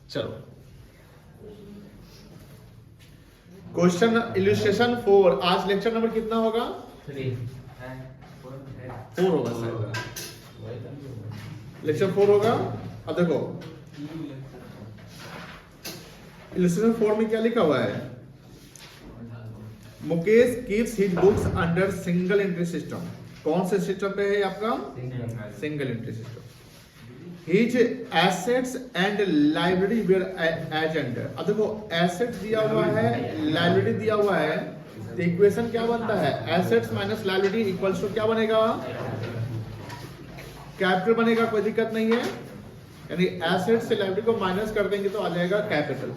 चलो question illustration 4। आज lecture number कितना होगा? 4 होगा शायद, लेक्चर 4 होगा। अब देखो इलस्ट्रेशन 4 में क्या लिखा हुआ है? Mukesh keeps his books under single entry system. कौन से सिस्टम पे है आपका? Single entry system. His assets and library were as under. अब देखो एसेट्स दिया हुआ है, लाइब्रेरी दिया हुआ है, तो इक्वेशन क्या बनता है? Assets minus library equals to क्या बनेगा? कैपिटल बनेगा, कोई दिक्कत नहीं है। यानी एसेट्स से लाइब्रेरी को माइनस कर देंगे तो आ जाएगा कैपिटल।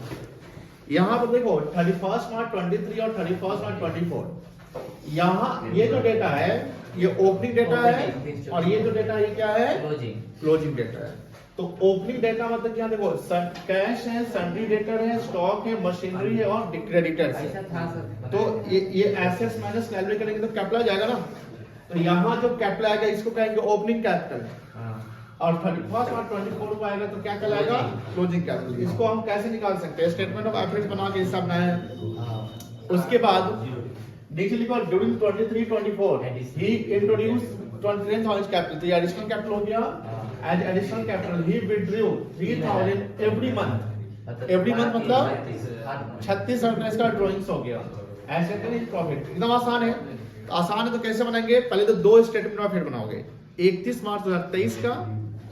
यहां पर देखो 31 मार्च 23 और 31 मार्च 24, यहाँ ये जो डेटा है ये ओपनिंग डेटा है, और ये जो डेटा है ये क्या है? क्लोजिंग डेटा है। तो ओपनिंग डेटा मतलब क्या? देखो कैश है, सन्ड्री डेटर है, स्टॉक है, मशीनरी है और क्रेडिटर्स है। तो ये एसेट्स माइनस लाइब्रेरी करेंगे तो कैपिटल आ जाएगा ना। तो यहाँ जो कैपिटल आएगा इसको कहेंगे ओपनिंग कैपिटल, और 31 और 24 को आएगा तो क्या कहलाएगा? Closing capital. इसको हम कैसे निकाल सकते हैं? स्टेटमेंट ऑफ एफर्ट्स बना के हिसाब बनाए। उसके बाद नीचे लिखो ड्यूरिंग 23-24 ही इंट्रोड्यूस 20,000 कैपिटल, तो ये एडिशनल कैपिटल हो गया। As additional capital he withdrew 3,000 every month. Every month मतलब 36 अटेंडेंस का ड्राइंग्स हो गया। ऐसे करें प्रॉफिट। एकदम आसान है। आसान है तो कैसे बनाएंगे? पहले तो दो स्टेटमेंट ऑफ एफर्ट बनाओगे, 31 मार्च 2023 का,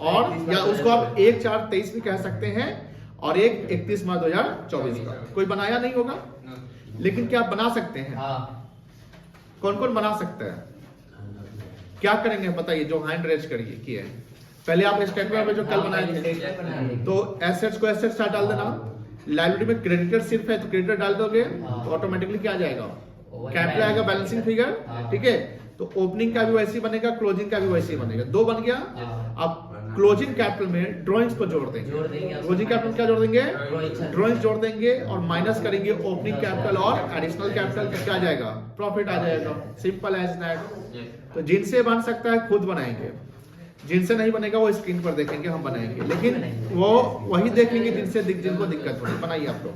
और या उसको आप 1/4/23 भी कह सकते हैं, और एक 31 मार्च 2024 का। कोई बनाया नहीं होगा, लेकिन क्या आप बना सकते हैं? कौन कौन बना सकता है? क्या करेंगे बताइए, जो हैंड रेज करिए किए। पहले आप स्टेटमेंट में जो कल बनाए थे, तो एसेट्स को एसेट्स डाल देना, लायबिलिटी में क्रेडिटर सिर्फ है तो क्रेडिटर डाल दोगे तो ऑटोमेटिकली क्या आ जाएगा? कैपिटल आएगा, बैलेंसिंग फिगर। ठीक है, तो ओपनिंग का भी वैसे ही बनेगा, क्लोजिंग का भी वैसे ही बनेगा। दो बन गया। अब क्लोजिंग कैपिटल में ड्राइंग्स को जोड़ देंगे। क्लोजिंग कैपिटल क्या जोड़ देंगे? ड्राइंग्स जोड़ देंगे, और माइनस करेंगे ओपनिंग कैपिटल और एडिशनल कैपिटल का क्या आ जाएगा? प्रॉफिट आ जाएगा। Simple as that. तो जिनसे बन सकता है खुद बनाएंगे, जिनसे नहीं बनेगा वो स्क्रीन पर देखेंगे, हम बनाएंगे, लेकिन वो वही देखेंगे जिनसे जिनको दिक्कत हो। बनाइए आप लोग।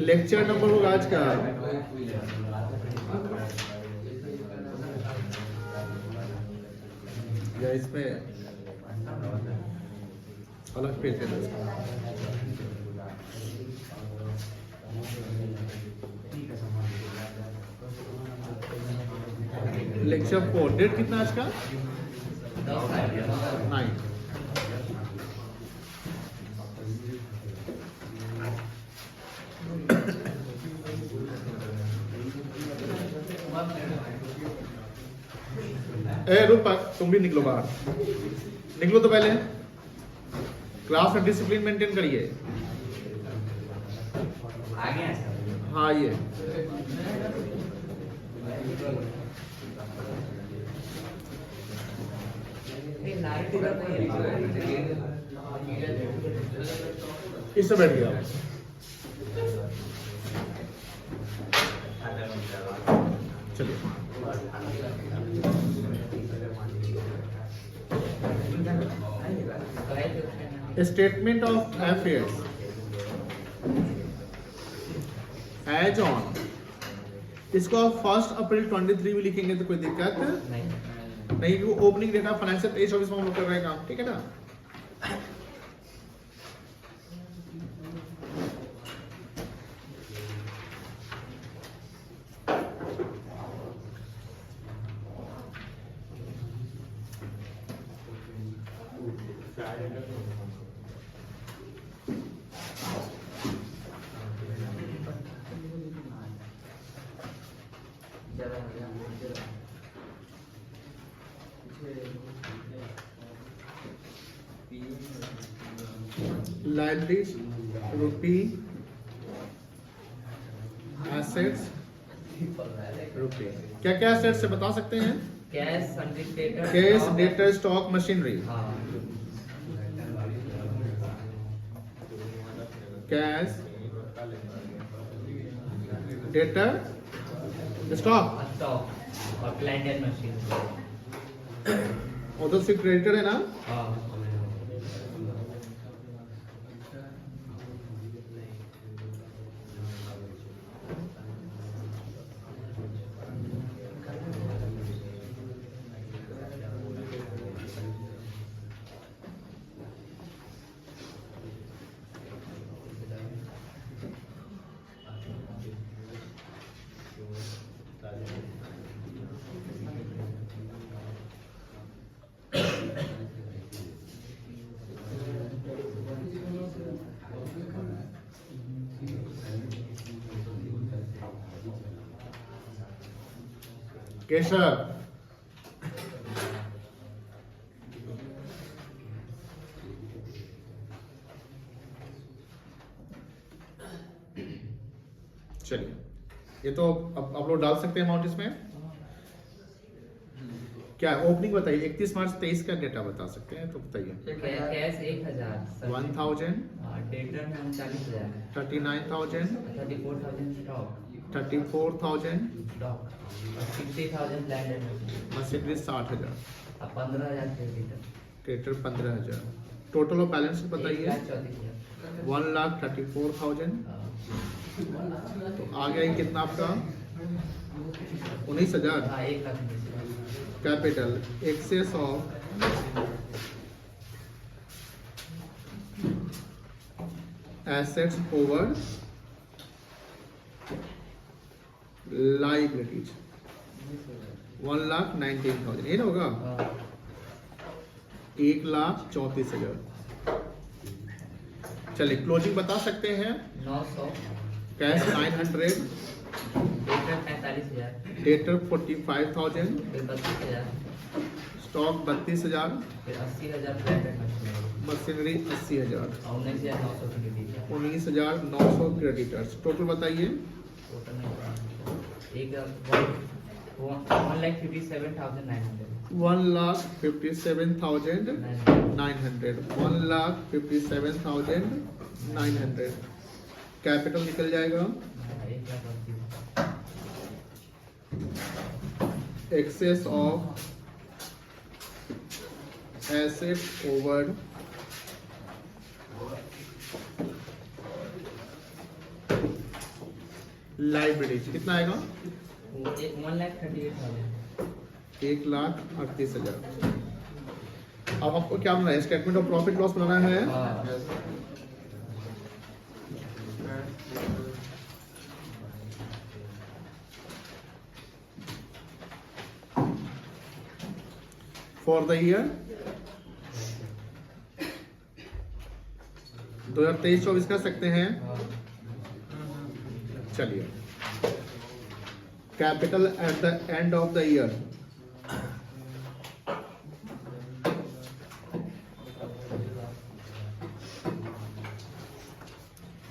लेक्चर नंबर होगा आज का या इसमें अलग पेज है। लेक्चर 4 डेट कितना आज का? 9। रूपा तुम भी निकलो बाहर, निकलो तो पहले। क्लास में डिसिप्लिन मेंटेन करिए। हाँ ये इससे बैठ गया। चलिए statement of affairs as on, इसको आप 1 अप्रैल 23 भी लिखेंगे तो कोई दिक्कत नहीं। वो ओपनिंग डेटा फाइनेंशियल 23-24 में हम लोग कर रहे हैं काम। ठीक है ना? लाइब्रेरीज, रुपी, एसेट्स, रुपी। क्या क्या एसेट्स से बता सकते हैं? Cash, debtor, stock, machinery. Cash debtor stock stock और प्लांट एंड मशीन। वो तो सिर्फ क्रेडिटर है ना। हाँ केशव चलिए, ये तो अब आप लोग डाल सकते हैं अमाउंट इसमें। क्या ओपनिंग बताइए, 31 मार्च 23 का डेटा बता सकते हैं तो बताइए। कैश 1000, 1000, डेटर में 39,000, 39,000, 34,000 स्टॉक, 34,000, स्टॉक और 60,000 प्लांट एंड मशीन मशीनरी 60,000, और 15,000 creditor. Creditor 15,000। Total of balance बताइए। 1,34,000। 1,34,000। तो आ गया ये कितना आपका 19,000। हाँ 1,19,000। Capital excess of assets over liabilities 1,19,000। ये ना होगा 1,34,000। चलिए क्लोजिंग बता सकते हैं। 900, कैश 900, डेटर 45,000, डेटर 45,000, फिर 32,000, स्टॉक 32,000, फिर 80,000 प्लांट एंड मशीन मशीनरी 80,000, और 19,900 क्रेडिटर। 19,900 क्रेडिटर्स। टोटल बताइए। टोटल में 1,57,900। 1,57,900, 1,57,900। कैपिटल निकल जाएगा 1,38,000। Excess of asset over liabilities कितना आएगा 1,38,000। 1,38,000। अब आपको क्या बनाना है, स्टेटमेंट ऑफ प्रॉफिट लॉस बनाना है। फॉर द ईयर 2023-24 कर सकते हैं। चलिए, capital at the end of the year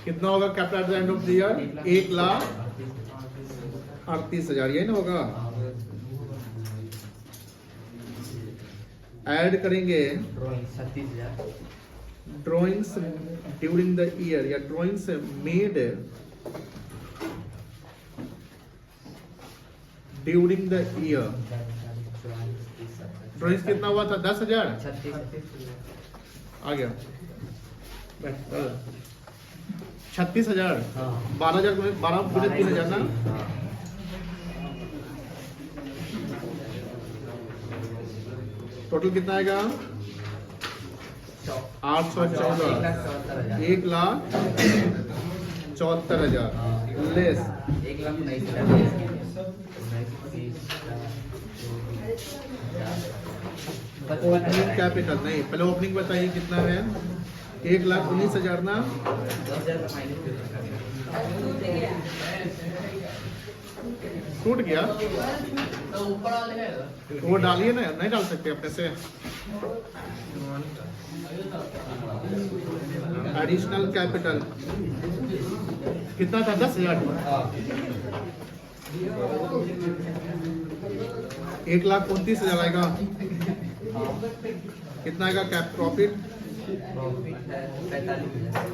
कितना होगा। Capital at the end of the year 1,38,000। यही ना होगा। ऐड करेंगे drawing 36,000, drawings during the year या drawings made during the year. Drawings कितना हुआ था 10,000। 36,000। आ गया 36,000। हाँ 12,000 को 12 पूरे 3,000 ना। टोटल कितना आएगा 814, 1,74,000 लेस 1,19,000। ओपनिंग कैपिटल नहीं, पहले ओपनिंग बताइए कितना है। 1,19,000 ना। 10,000 माइनस टूट गया वो डालिए ना, नहीं डाल सकते अपने से। एडिशनल कैपिटल कितना था 10,000। 1,29,000 आएगा। कितना आएगा कैप प्रॉफिट प्रॉफिट है 45,000।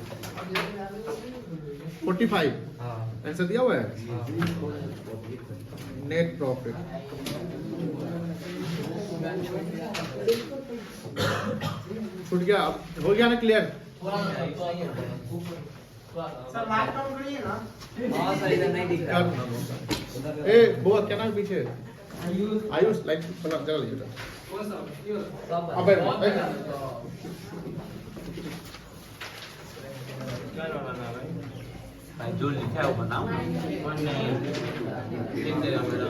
45 हाँ आंसर दिया हुआ है। हाँ नेट प्रॉफिट छूट गया, अब हो गया ना क्लियर। सर लाइट ऑन करिए ना। हाँ सर इधर नहीं दिख रहा। ए बुआ क्या नाम पीछे आयुष लाइट चला चला लीजिए। सब अबे भाई जो लिखा है वो बनाओ।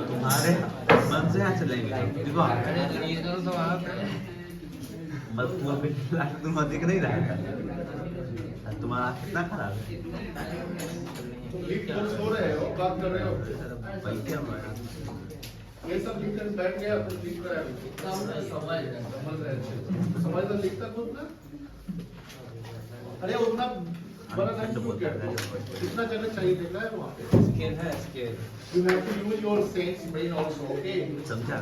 तुम्हारे मन से यहाँ चलेंगे देखो मत तुम दिख नहीं रहा है। तुम्हारा कितना खराब है सो रहे हो बात कर रहे हो भाई क्या हुआ? ये सब लिखकर बैठ गया तो लिख रहा है समझ तो लिखता खुद ना। अरे उतना बड़ा लाइन छूट गया कितना चलना चाहिए देखा है वहाँ पे। स्केल है scale. You have to use your sense brain also okay. समझा?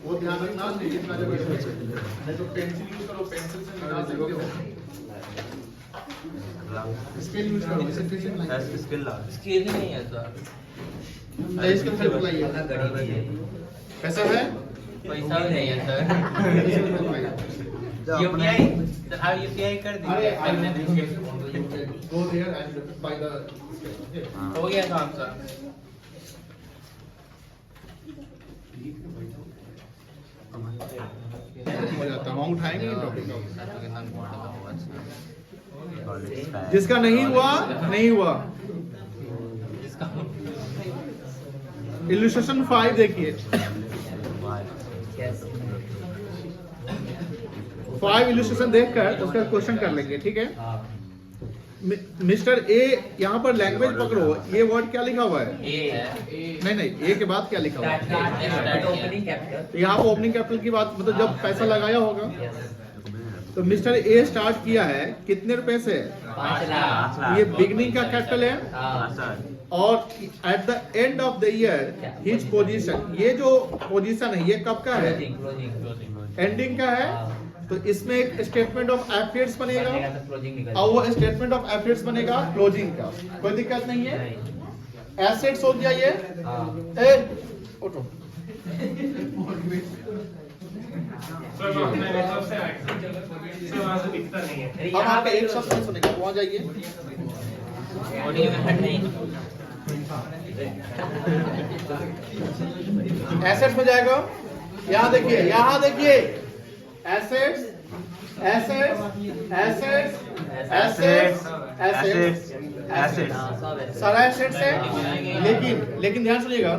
वो ध्यान रखना जितना जब नहीं तो पेंसिल यूज करो पेंसिल से निकाल सकते हो। स्केल यूज करो सेंटेंस लाइन स्किल ला स्केल ही नहीं है सर। इसका फिर बुलाइए गड़ी नहीं है। कैसा है पैसा भी नहीं है सर। यूपीआई हाँ यूपीआई कर अरे दीजिए। go there and by the okay. हो गया काम सर। हो जाता है वहाँ उठाएंगे टॉपिक जिसका जिसका नहीं हुआ नहीं हुआ। इल्यूस्ट्रेशन 5 देखिए 5 इल्यूस्ट्रेशन देखकर उसका क्वेश्चन कर लेंगे ठीक है। मिस्टर ए यहाँ पर लैंग्वेज पकड़ो ये वर्ड क्या लिखा हुआ है। ए है नहीं नहीं ए के बाद क्या लिखा हुआ है। Opening capital. तो यहाँ पर ओपनिंग कैपिटल की बात मतलब जब पैसा लगाया होगा तो मिस्टर ए स्टार्ट किया है कितने रुपए से। 5 लाख। ये बिगनिंग का कैपिटल है हाँ और eight the end of the year his position ये जो पोजीशन है ये कब का है क्लोजिंग एंडिंग का है। तो इसमें एक स्टेटमेंट ऑफ एफियर्स बनेगा तो क्लोजिंग निकल और वो स्टेटमेंट ऑफ एफियर्स बनेगा क्लोजिंग का। कोई दिक्कत नहीं है। एसेट्स हो गया ये ए उठो अब आपका एक शब्द नहीं सुनेगा वहां जाइए। ऑडियो में हट नहीं। एसेट्स में जाएगा यहाँ देखिए assets assets assets assets assets assets सारा एसेट्स है लेकिन ध्यान सुनिएगा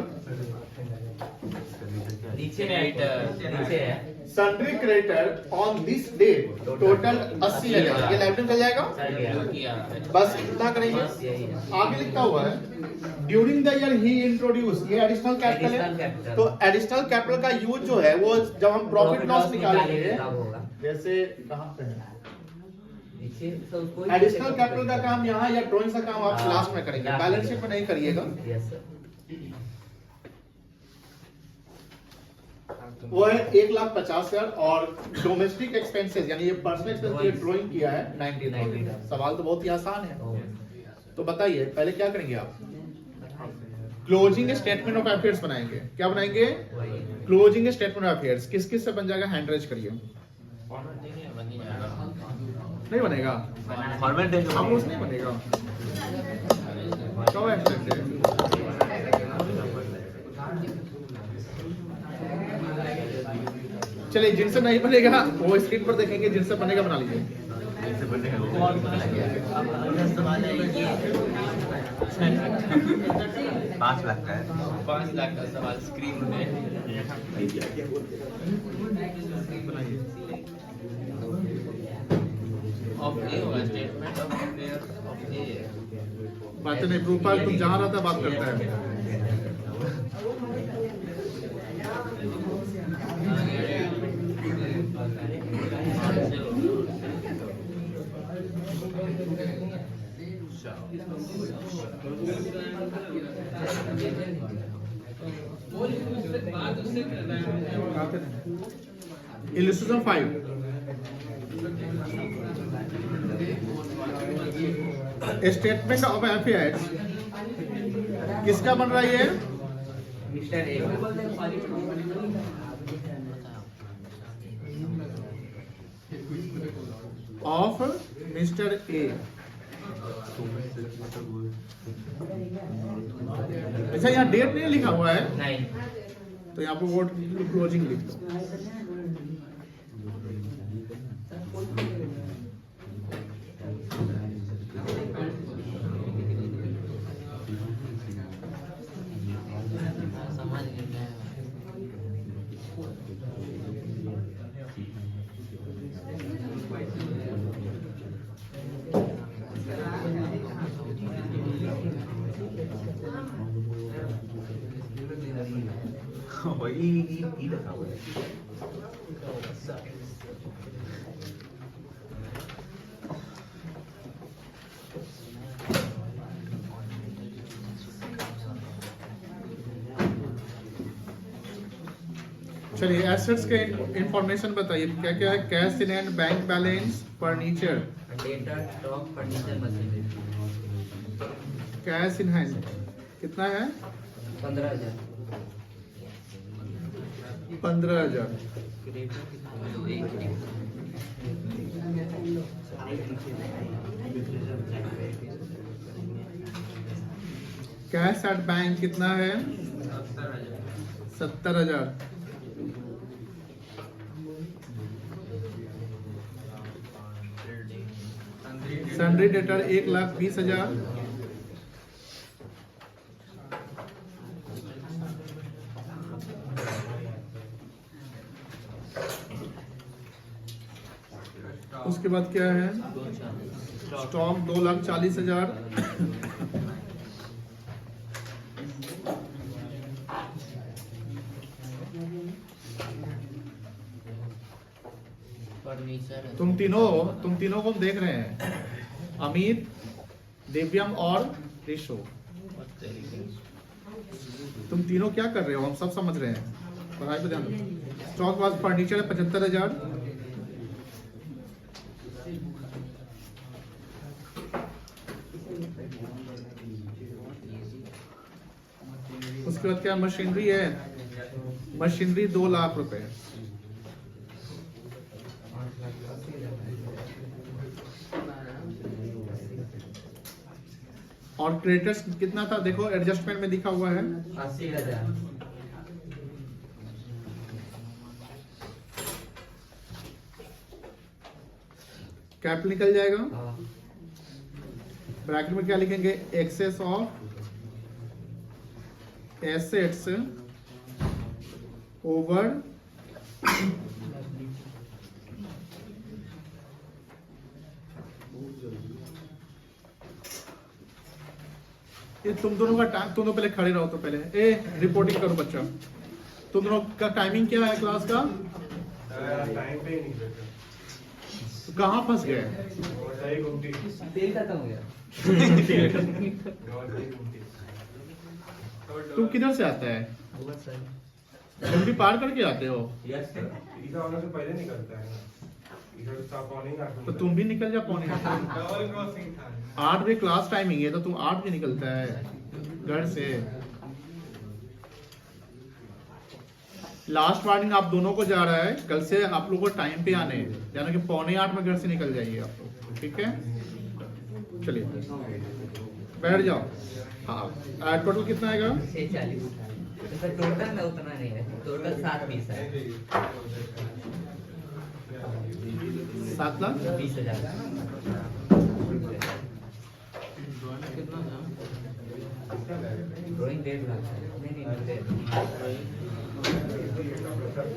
नीचे है sundry creditor on this date total 80 लगेगा। ये लाइफ चल जाएगा बस इतना करेंगे। आगे लिखा हुआ है during the year he introduce ये एडिशनल कैपिटल है। तो एडिशनल कैपिटल का यूज जो है वो जब हम प्रॉफिट लॉस निकालेंगे जैसे कहाँ पे है एडिशनल कैपिटल का काम यहाँ या ड्राइंग का काम आप लास्ट में करेंगे बैलेंस शीट में नहीं करिएगा। वो है 1,50,000 और डोमेस्टिक एक्सपेंसेस यानी ये पर्सनल एक्सपेंस की ड्राइंग किया है 90,000। सवाल तो बहुत ही आसान है। तो बताइए पहले क्या करेंगे आप क्लोजिंग स्टेटमेंट ऑफ अफेयर्स बनाएंगे। क्या बनाएंगे क्लोजिंग स्टेटमेंट ऑफ अफेयर्स किस किस से बन जाएगा हैंड रेज करिए। नहीं बनेगा फॉर्मेट आप लोग नहीं बनेगा कब एक्सपेक्ट है। चलिए जिनसे नहीं बनेगा वो स्क्रीन पर देखेंगे जिनसे बनेगा बना लीजिए। 5 लाख का है 5 लाख का सवाल स्क्रीन में ऑफ ए होगा स्टेटमेंट ऑफ अफेयर्स ऑफ ए। बातें नहीं प्रूफाइल तुम जहाँ रहता बात करता है। इल्यूस्ट्रेशन 5 स्टेटमेंट ऑफ अफेयर्स किसका बन रहा है ये? Mister A of mister A. अच्छा यहाँ डेट नहीं लिखा हुआ है नहीं तो यहाँ पर वोट क्लोजिंग लिख दो। समझ गया वही ई लिखा हुआ है। चलिए एसेट्स के इंफॉर्मेशन बताइए क्या क्या है? Cash in hand, bank balance, furniture. Data stock furniture machinery cash in hand कितना है? 15,000 15,000। कैश एट बैंक कितना है? 70,000। Sundry debtor 1,20,000। उसके बाद क्या है? स्टॉक 2,40,000। फर्नीचर तुम तीनों को देख रहे हैं, अमित, दिव्यम और ऋषु। तुम तीनों क्या कर रहे हो? हम सब समझ रहे हैं, पढ़ाई पे ध्यान दो। स्टॉक वाज फर्नीचर है 75,000। उसके बाद क्या मशीनरी है? मशीनरी 2 लाख रुपए। और क्रेडिटर्स कितना था? देखो एडजस्टमेंट में लिखा हुआ है 80,000 कैप निकल जाएगा। हाँ ब्रैकेट में क्या लिखेंगे? एक्सेस ऑफ एसेट्स ओवर ये तुम दोनों का टाइम, तुम दोनों पहले खड़े रहो तो पहले रिपोर्टिंग करो बच्चा। तुम दोनों का टाइमिंग क्या है क्लास का? टाइम पे ही नहीं बैठे। तो कहाँ फंस गए? सही घूमती तेल खत्म हो गया तुम किधर से आता है? तुम भी पार करके आते हो ईसा होने से पहले निकलता है ना। ईसा तो स्टॉप ऑनिंग तो तुम भी निकल जा पौने डबल क्रॉसिंग था। 8 बजे क्लास टाइमिंग है तो तुम 8 बजे निकलता है घर से। लास्ट वार्निंग आप दोनों को जा रहा है, कल से आप लोगों को टाइम पे आने हैं, यानी कि 7:45 में घर से निकल जाइए आप लोग, ठीक है? चलिए बैठ जाओ। हाँ टोटल कितना आएगा? 640 तो टोटल में उतना नहीं है, टोटल 7 पीस है 7,20,000। ड्राइंग 1.5 लाख नहीं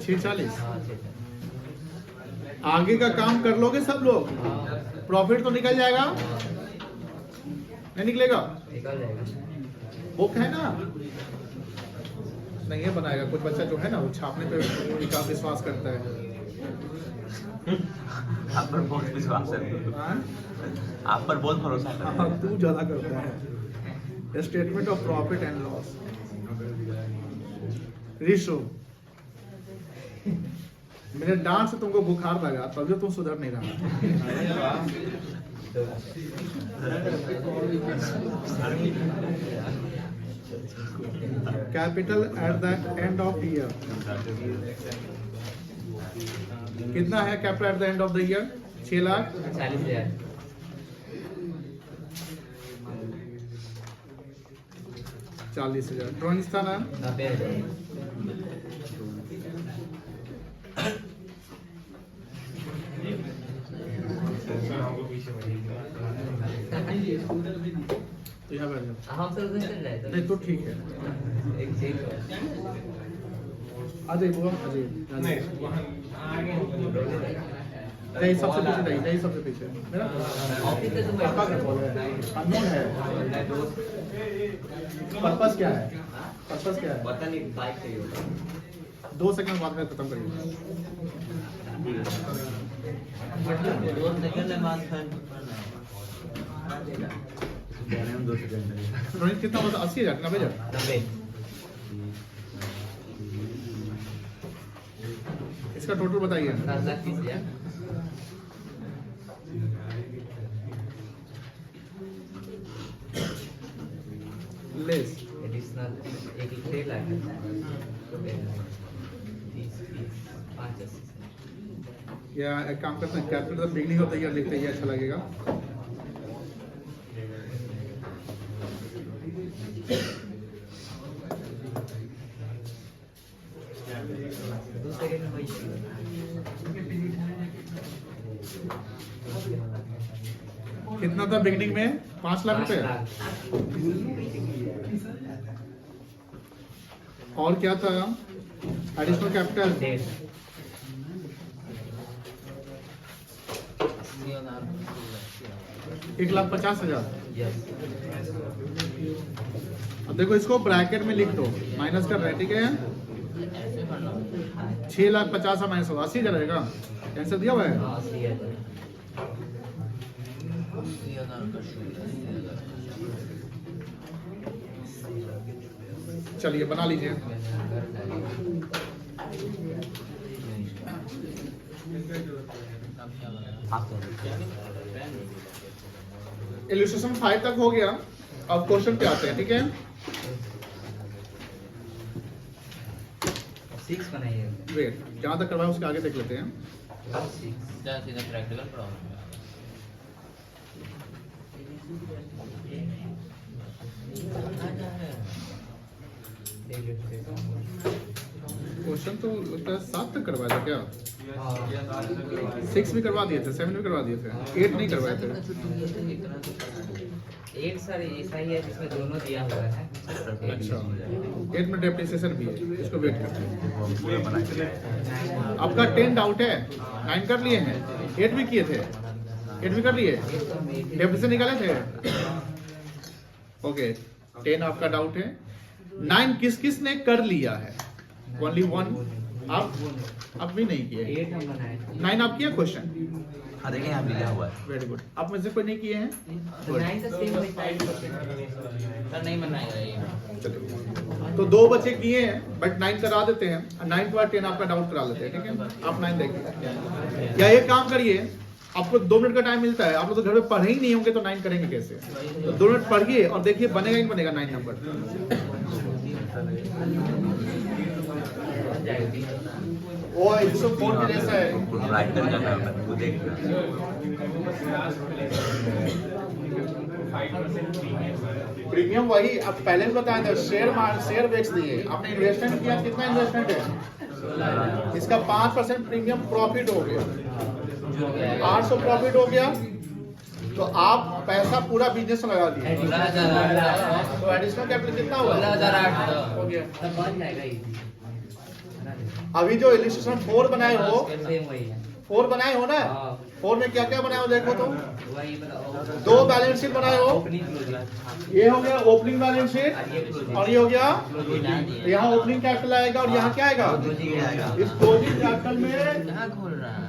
640। हाँ आगे का काम कर लोगे सब लोग? प्रॉफिट तो निकल जाएगा? नहीं निकलेगा? निकल जाएगा। बुक है ना? नहीं है बनाएगा कुछ बच्चा जो है ना, वो छापने पे का विश्वास करता है। आप पर बहुत विश्वास है। हाँ? आप पर बहुत भरोसा है। हाँ, तू ज्यादा करता है। Statement of profit and loss. Rishu, मेरे डांट से तुमको बुखार लगा, तब जो तुम सुधर नहीं रहा। Capital at the end of year कितना है? Capital at the end of the year 6,40,000। 40,000। Drawing था ना? 90,000। हमको पीछे बढ़ेगी। तो यहाँ बैठ जाओ। हम सब उधर चल जाए नहीं तो ठीक है। एक चेक अजय वो अजय नहीं वहाँ आगे नहीं सबसे पीछे नहीं सबसे पीछे मेरा ऑफिस से तुम पापा का कॉल है अननोन है। पर्पस क्या है? पर्पस क्या है? पता नहीं बाइक चाहिए होता 2 सेकंड बाद में खत्म करिए। 2 सेकंड में बात कर 2 सेकंड में ड्रॉइंग कितना होता? 80,000 90,000। 90। इसका टोटल बताइए। 7,30,000। लेस एडिशनल 1 लाख 30 5 या एक काम करते हैं capital the beginning of the year लिखते हैं, अच्छा लगेगा। कितना था बिगनिंग में? 5 लाख रुपए। और क्या था? Additional capital 1,50,000। अब देखो इसको ब्रैकेट में लिख दो, माइनस कर रहे हैं, ठीक है? 6,50,000 माइनस होगा 80,000 रहेगा। आंसर दिया हुआ है। चलिए बना लीजिए। इलस्ट्रेशन 5 तक हो गया। अब क्वेश्चन पे आते हैं, ठीक है? 6 बनाइए। वेट, जहां तक करवाए उसके आगे देख लेते हैं। 6 सीधा प्रैक्टिकल प्रॉब्लम। क्वेश्चन तो लगता है 7 तक करवाया था क्या? 6 भी करवा दिए थे, 7 भी करवा दिए थे, 8 नहीं करवाए थे। 8 सर ऐसा ही है जिसमें दोनों दिया हुआ है। अच्छा, 8 में डेप्रिसिएशन भी है, इसको वेट करते हैं। पूरा बना के आपका 10 डाउट है, 9 कर लिए हैं, 8 भी किए थे, 8 भी कर लिए, डेप्रिसिएशन निकाले थे। ओके, 10 आपका डाउट है। 9 किस किस ने कर लिया है? ओनली 1 आप भी नहीं किए। 8 हम बनाए। 9 आप किया क्वेश्चन? हाँ देखें यहाँ मिला हुआ है। Very good. आप में से कोई नहीं किए हैं? तो 9 से सेम वही साइड सर नहीं बनाएगा ये। चलिए, तो 2 बच्चे किए हैं बट 9 करा देते हैं। 9 के बाद 10 आपका डाउट करा लेते हैं, ठीक है? आप 9 देखिए। या एक काम करिए, आपको 2 मिनट का टाइम मिलता है, आप लोग तो घर में पढ़े ही नहीं होंगे तो 9 करेंगे कैसे? तो 2 मिनट पढ़िए और देखिए बनेगा ही नहीं बनेगा 9 नंबर। वो 104 के जैसा है। राइट करना है वो देख प्रीमियम वही अब पहले भी बताया था, शेयर बेच दिए आपने, इन्वेस्टमेंट किया, कितना इन्वेस्टमेंट है? इसका 5% प्रीमियम प्रॉफिट हो गया, 800 प्रॉफिट हो गया। तो आप पैसा पूरा बिजनेस में लगा दिए, तो एडिशनल कैपिटल कितना हुआ? 16,800 हो गया। तब बन जाएगा ये। अभी जो इलस्ट्रेशन 4 बनाए हो, सेम वही है। 4 बनाए हो ना, 4 में क्या क्या बनाए हो देखो तो। वही बताओ। 2 बैलेंस शीट बनाए हो, ओपनिंग क्लोजिंग। ये हो गया ओपनिंग बैलेंस शीट और ये हो गया, तो यहाँ ओपनिंग कैपिटल आएगा और यहाँ क्या आएगा? इस क्लोजिंग कैपिटल में कहाँ खोल रहा है?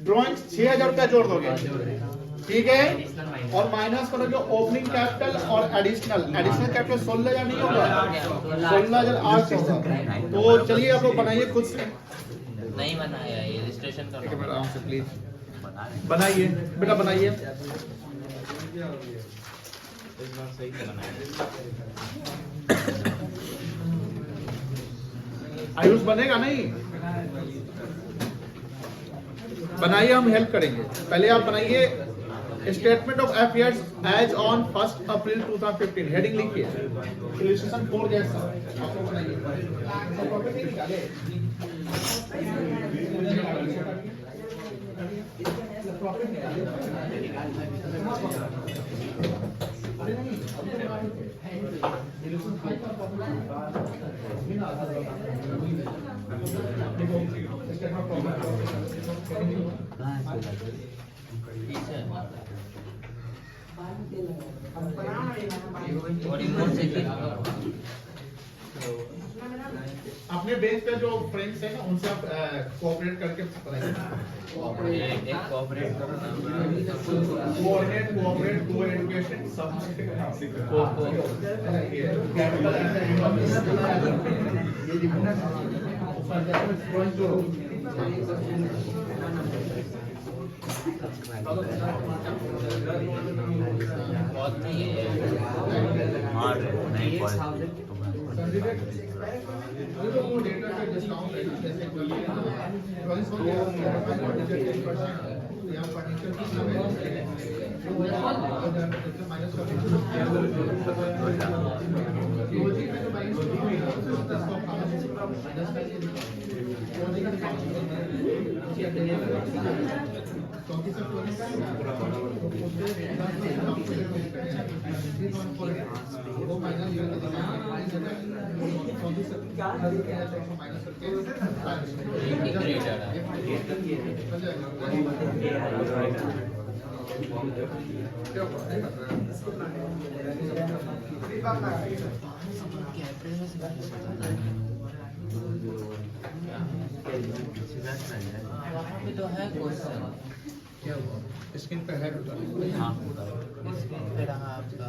ड्रॉइंग 6,000 रुपया जोड़ दोगे, ठीक है? Additional minus. और माइनस करोगे ओपनिंग कैपिटल और एडिशनल कैपिटल 16,000 नहीं होगा, 16,800 होगा। तो चलिए आप लोग बनाइए खुद से। नहीं बनाया ये रजिस्ट्रेशन एक मिनट आराम से प्लीज। बनाइए बेटा बनाइए। आयुष बनेगा नहीं, बनाइए, हम हेल्प करेंगे। पहले आप बनाइए statement of affairs as on 1 April 2015, heading लिखिए इलस्ट्रेशन 4 जैसा आपको बनाइए। और इमोट से अपने बेंच पे जो फ्रेंड्स हैं ना उनसे आप कोऑपरेट करके पढ़ाइए। एक कोऑपरेट करो ना। कोऑर्डिनेट, कोऑपरेट, को-एजुकेशन सब बहुत नहीं है नहीं तो है क्वेश्चन क्या हुआ स्क्रीन पे है बेटा। स्क्रीन पे रहा आपका।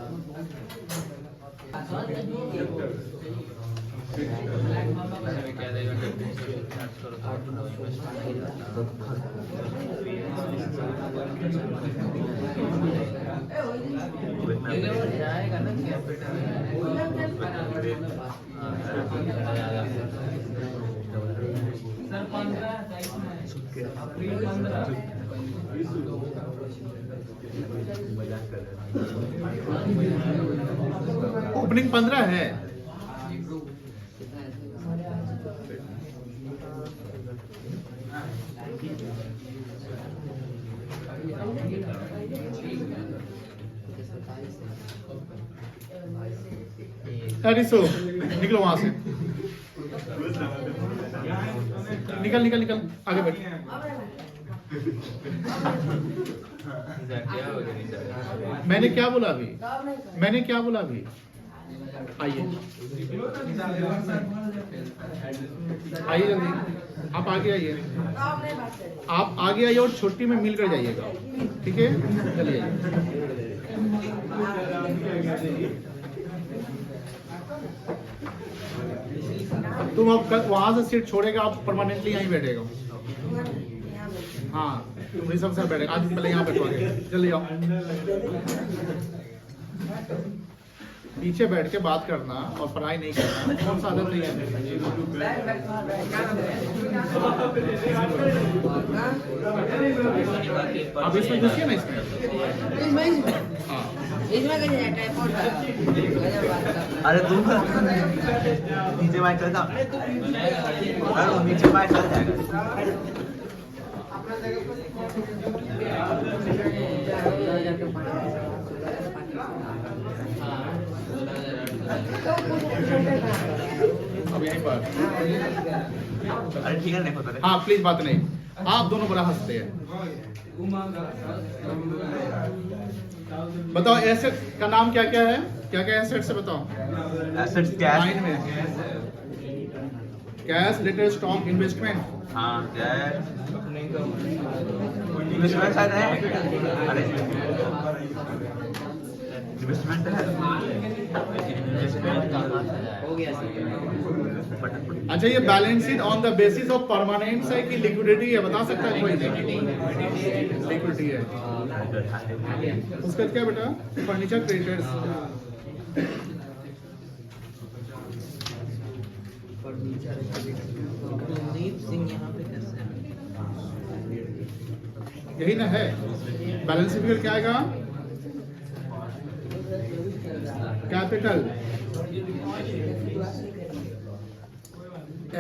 क्या देगा जाएगा ना ओपनिंग 15 है। रिसो निकलो वहां से, निकल निकल निकल आगे बैठ। मैंने क्या बोला अभी, मैंने क्या बोला अभी? आइए आइए जल्दी, आप आगे आइए, आप आगे आइए और छुट्टी में मिलकर जाइएगा, ठीक है? चलिए तुम अब वहां से सीट छोड़ेगा, आप परमानेंटली यहीं बैठेगा। हाँ तुम रिसर्व से बैठेगा, आज पहले यहाँ बैठो, आगे जल्दी आओ। पीछे बैठ के बात करना और पढ़ाई नहीं करना कौन सा आदत नहीं है। अब इसमें घुसिए ना, इसमें हाँ अरे तुम नीचे बाइक चल जाओ, अरे नीचे बाइक चल जाएगा। अब यहीं पर अरे ठीक है, नहीं होता। हाँ प्लीज बात नहीं, आप दोनों बड़ा हंसते हैं। बताओ एसेट का नाम क्या क्या है, क्या क्या एसेट से बताओ। एसेट्स कैश लाइन में कैश, लेटर, स्टॉक, इन्वेस्टमेंट। हाँ कैश इन्वेस्टमेंट शायद है। अरे इन्वेस्टमेंट है, इन्वेस्टमेंट हो गया सर। अच्छा ये balance sheet on the basis of permanent है कि लिक्विडिटी है, बता सकता है कोई? लिक्विडिटी है। उसका क्या बेटा? Furniture creditors. कुलदीप सिंह यहाँ पे कैसे हैं? यही ना है बैलेंस शीट क्या आएगा? Capital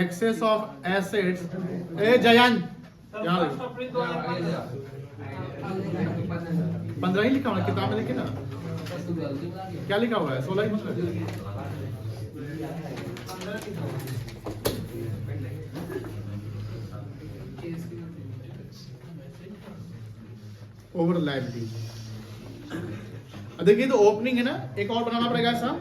excess of assets. ए जयंत यहाँ 15 ही लिखा हुआ है किताब में, लिखे ना क्या लिखा हुआ है? 16 ही मतलब। Over liability. देखिए तो ओपनिंग है ना, एक और बनाना पड़ेगा ऐसा।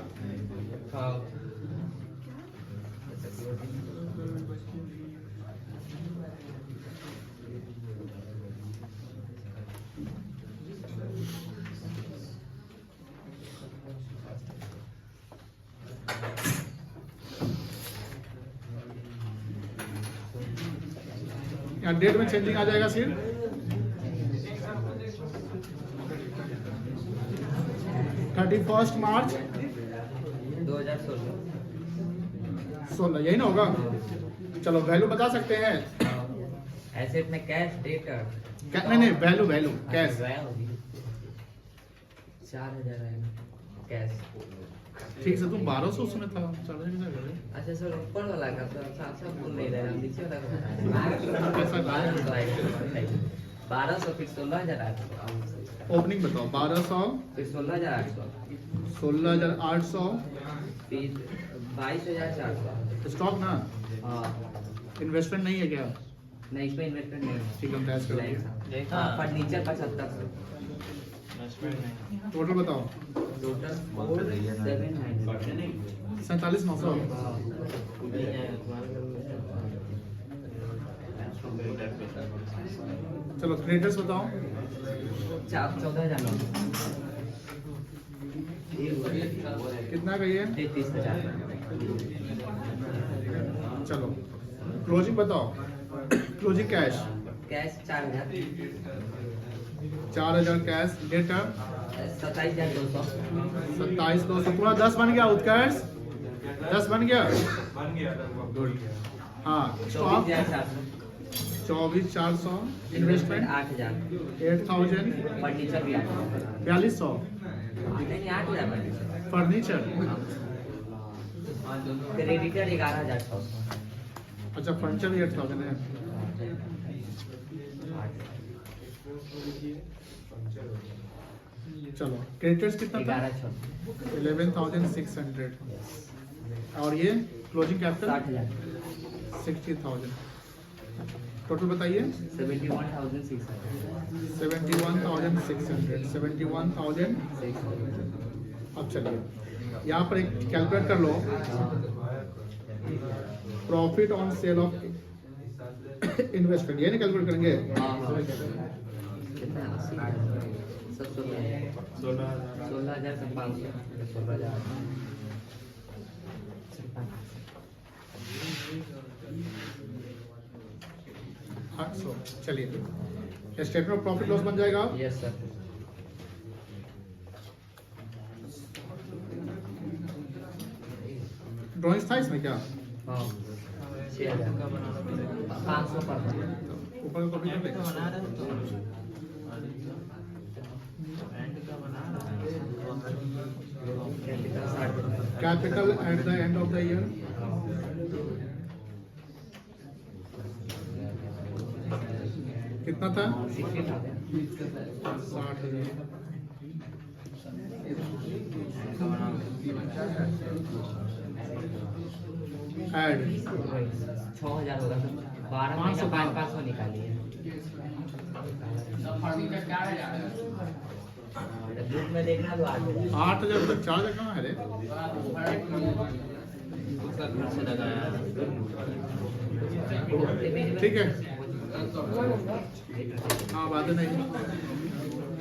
यहाँ डेट में चेंजिंग आ जाएगा सिर्फ 31 मार्च 2016, यही ना होगा? चलो वैल्यू बता सकते हैं? एसेट में कैश डेटर नहीं वैल्यू कैश 4000 आएगा कैश। ठीक से तुम 1200 उसमें था, 4000। अच्छा सर ऊपर वाला का तो साफ साफ बोल नहीं रहे, हम नीचे वाला कैसा? 1200 फिर 16000 आएगा। ओपनिंग बताओ। 1200 फिर 16800 16,800 फिर 22400। स्टॉक ना, हाँ इन्वेस्टमेंट नहीं है क्या? नहीं इसमें इन्वेस्टमेंट नहीं है। ठीक है, हम टैक्स करेंगे। हाँ फर्नीचर 7500। टोटल बताओ। टोटल 4700। 47,900। चलो क्रेडिटर्स बताओ। 14,900। कितना का ये? 33,000। चलो क्लोजिंग बताओ। Closing cash cash 4000। 4000 cash. Debtor 27,200। 27,200। पूरा 10 बन गया उत्कर्ष? 10 बन गया? बन गया लगभग। गुड। हाँ स्टॉक 24,400। 24,400। इन्वेस्टमेंट 8,000। 8,000। फर्नीचर भी 8,000। 4200। नहीं 8,000 फर्नीचर। Furniture creditor 11,600। अच्छा फर्नीचर भी 8,000 है। चलो क्रेडिटर्स कितना था? 11,600। 11,600। और ये क्लोजिंग कैपिटल 60,000। 60,000। टोटल बताइए। 71,600। 71,600। 71,000। अब चलिए यहाँ पर एक कैलकुलेट कर लो। Profit on sale of investment, ये नहीं कैलकुलेट करेंगे? कितना? सब 16,000 से 500। 16,000। 800। चलिए स्टेटमेंट ऑफ प्रॉफिट लॉस बन जाएगा। Yes sir. ड्राइंग्स था इसमें क्या? हाँ 6,000 500 पर ऊपर का कॉपी कर लेंगे। Capital at the end of the year कितना था? 60,000। 60,000। ऐड 6,000 होगा सर। 12 महीना 500 निकालिए। ग्रुप में देखना तो 8,000। 8,000 तक 4,000 कहाँ है रे? ठीक है हाँ बात नहीं।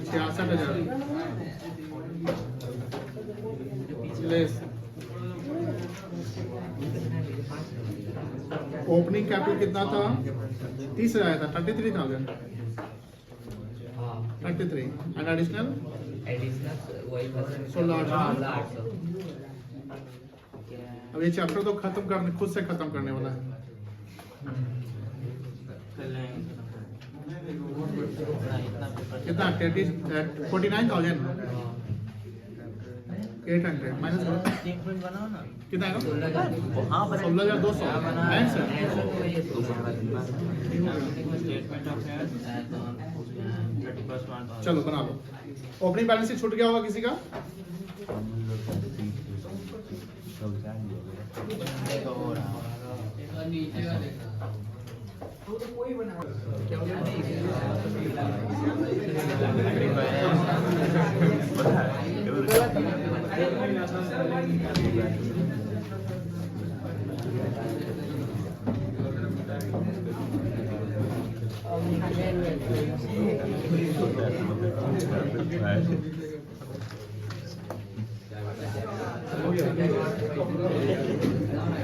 66,000 लेस ओपनिंग कैपिटल कितना था? 30,000 आया था, 33,000, हाँ 33 एंड एडिशनल एडिशनल वही 16,800। अब ये चैप्टर तो खत्म करने, खुद से खत्म करने वाला है। कितना? 49,800 माइनस करो बनाओ ना। कितना आएगा? हाँ 16,200 आंसर। चलो बना लो। ओपनिंग बैलेंस शीट छूट गया होगा किसी का?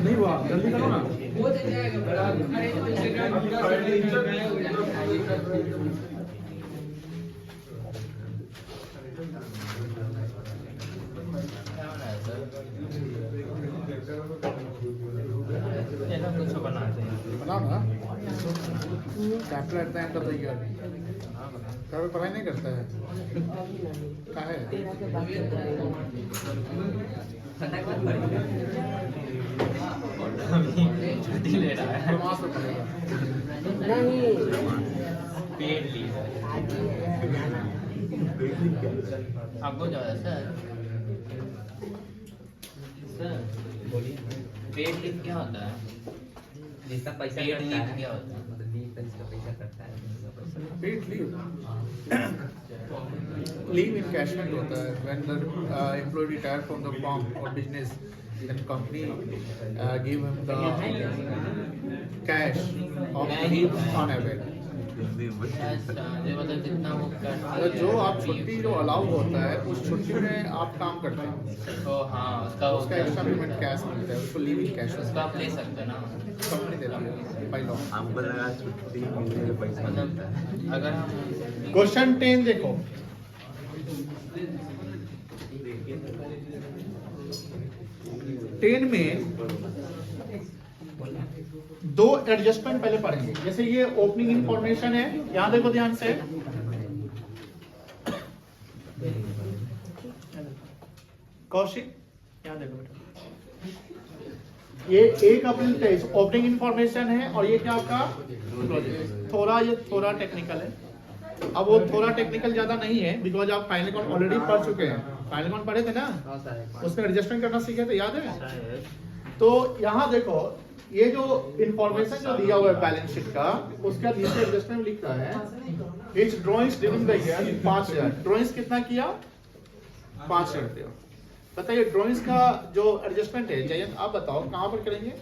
नहीं हुआ, जल्दी करो ना। बनाओ ना। Capital at the end of the year. कभी पढ़ाई नहीं करता है? क्या है? फटाफट पड़ेगा। ले रहा है। मास में पढ़ेगा। पेड लीव आपको जो है सर बोलिए पेड लीव क्या होता है? जिसका पैसा पेड कटता लीव है क्या होता है? मतलब लीव का जिसका पैसा कटता है जिसका पैसा पेड लीव लीव इनकैशमेंट होता है when the employee retire from the firm or business then company give him the cash of leave on avail। मतलब जितना वो मतलब जो आप छुट्टी जो अलाउ होता है उस छुट्टी में आप काम करते हैं तो हाँ उसका उसका एक्स्ट्रा पेमेंट कैश मिलता है, उसको लीव इन कैश उसका आप ले सकते हैं ना। कंपनी देती है बाय लॉ। हमको लगा छुट्टी मिलने का पैसा मतलब मिलता है। अगर हम क्वेश्चन 10 देखो। टेन में दो एडजस्टमेंट पहले पढ़ेंगे। जैसे ये ओपनिंग इंफॉर्मेशन है, यहां देखो ध्यान से। कौशिक यहां देखो बेटा, ये 1 अप्रैल 23 ओपनिंग इंफॉर्मेशन है और ये क्या आपका ये थोड़ा टेक्निकल है। अब वो थोड़ा टेक्निकल ज्यादा नहीं है बिकॉज आप फाइनल अकाउंट ऑलरेडी पढ़ चुके हैं। फाइनल अकाउंट पढ़े थे ना, उसमें एडजस्टमेंट करना सीखे थे, याद है? तो यहाँ देखो ये जो इंफॉर्मेशन जो दिया हुआ है बैलेंस शीट का, उसका नीचे एडजस्टमेंट लिख रहा है etch drawings during the year 5,000। Drawings कितना किया? 5,000 दिया। बताइए ड्रॉइंग्स का जो एडजस्टमेंट है जयंत आप बताओ कहाँ पर करेंगे?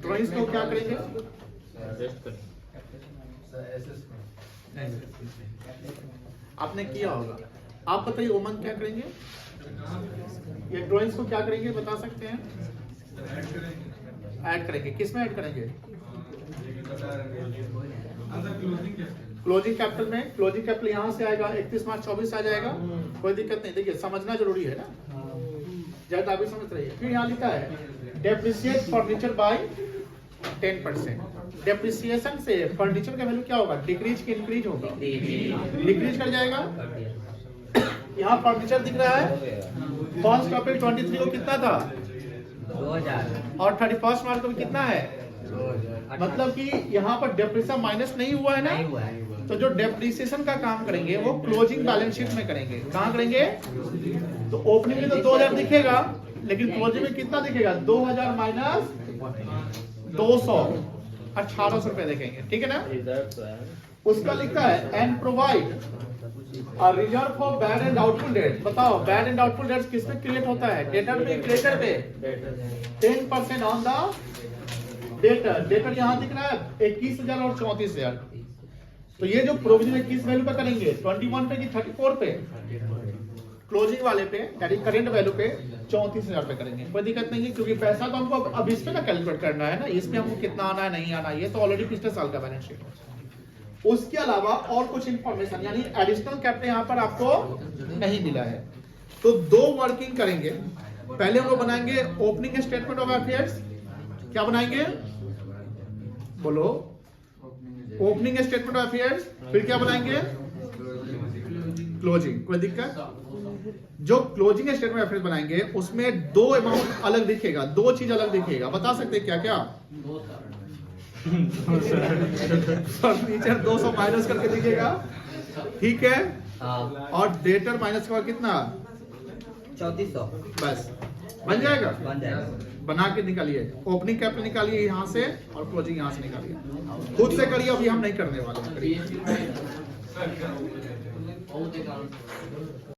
ड्रॉइंग्स को क्या करेंगे? आपने किया होगा, आप बताइए उमंग क्या करेंगे? ये ड्राइंग्स को क्या करेंगे बता सकते हैं? ऐड करेंगे। किस में ऐड करेंगे? क्लोजिंग कैपिटल में। क्लोजिंग कैपिटल यहाँ से आएगा 31 मार्च 24 आ जाएगा, कोई दिक्कत नहीं। देखिए समझना जरूरी है ना, ज्यादा अभी समझ रही है। फिर यहाँ लिखा है डेप्रिसिएट फर्नीचर बाय 10%। डेप्रिसिएशन से फर्नीचर का वैल्यू क्या होगा? डिक्रीज की इंक्रीज होगा? डिक्रीज कर जाएगा। यहाँ फर्नीचर दिख रहा है 1 अप्रैल 23 को कितना था? 2000 और 31 मार्च को कितना है? मतलब कि यहाँ पर डेप्रिसिएशन माइनस नहीं हुआ है ना, नहीं हुआ है। तो जो डेप्रिसिएशन का काम करेंगे वो क्लोजिंग बैलेंस शीट में करेंगे। कहाँ करेंगे? तो ओपनिंग में तो 2000 दिखेगा, लेकिन क्लोजिंग में कितना दिखेगा? 2000 माइनस 200 1800 रुपए देखेंगे, ठीक है ना? उसका लिखा है and provide reserve for bad and doubtful debt. बताओ बैड एंड डाउटफुल डेट्स किस पे क्रिएट होता है? डेटर पे, क्रेडिटर पे। 10% ऑन द डेटर। डेटर यहाँ दिख रहा है 21,000 और 34,000। तो ये जो प्रोविजन है किस वैल्यू पे करेंगे? 21 पे कि 34 पे? क्लोजिंग वाले पे यानी करंट वैल्यू पे 34,000 पे करेंगे, कोई दिक्कत नहीं है, क्योंकि पैसा तो हमको अब इस पे ना कैलकुलेट करना है ना, इसमें हमको कितना आना है नहीं आना है, ये तो ऑलरेडी पिछले साल का बैलेंस शीट है। उसके अलावा और कुछ इंफॉर्मेशन यानी एडिशनल कैपिटल यहाँ पर आपको नहीं मिला है, तो दो वर्किंग करेंगे। पहले हम लोग बनाएंगे ओपनिंग स्टेटमेंट ऑफ अफेयर्स, क्या बनाएंगे बोलो, ओपनिंग स्टेटमेंट ऑफ अफेयर्स, फिर क्या बनाएंगे क्लोजिंग, कोई दिक्कत। जो क्लोजिंग स्टेटमेंट अफेयर्स बनाएंगे उसमें दो अमाउंट अलग दिखेगा, दो चीज अलग दिखेगा, बता सकते हैं क्या क्या? फर्नीचर 200 माइनस करके दिखेगा, ठीक है, और डेटर माइनस का कितना 3400 बस बन जाएगा, बन जाएगा। बना के निकालिए, ओपनिंग कैपिटल निकालिए यहाँ से और क्लोजिंग यहाँ से निकालिए, खुद से करिए, अभी हम नहीं करने वाले हैं।